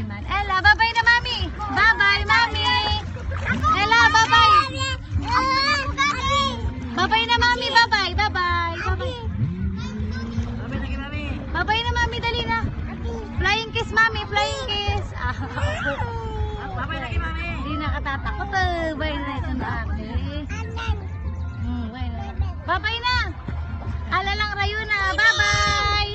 man. Ella, bye-bye na, mami. Bye-bye, mami. Ella, bye-bye. Bye-bye na, mami. Bye-bye. Bye-bye. Bye-bye. Bye-bye na, mami. Dali na. Flying kiss, mami. Flying kiss. Bye-bye lagi, mami. Hindi nakatatakot. Bye na ito na ate. Bye na. Bye-bye na. Ala lang rayo na. Bye-bye.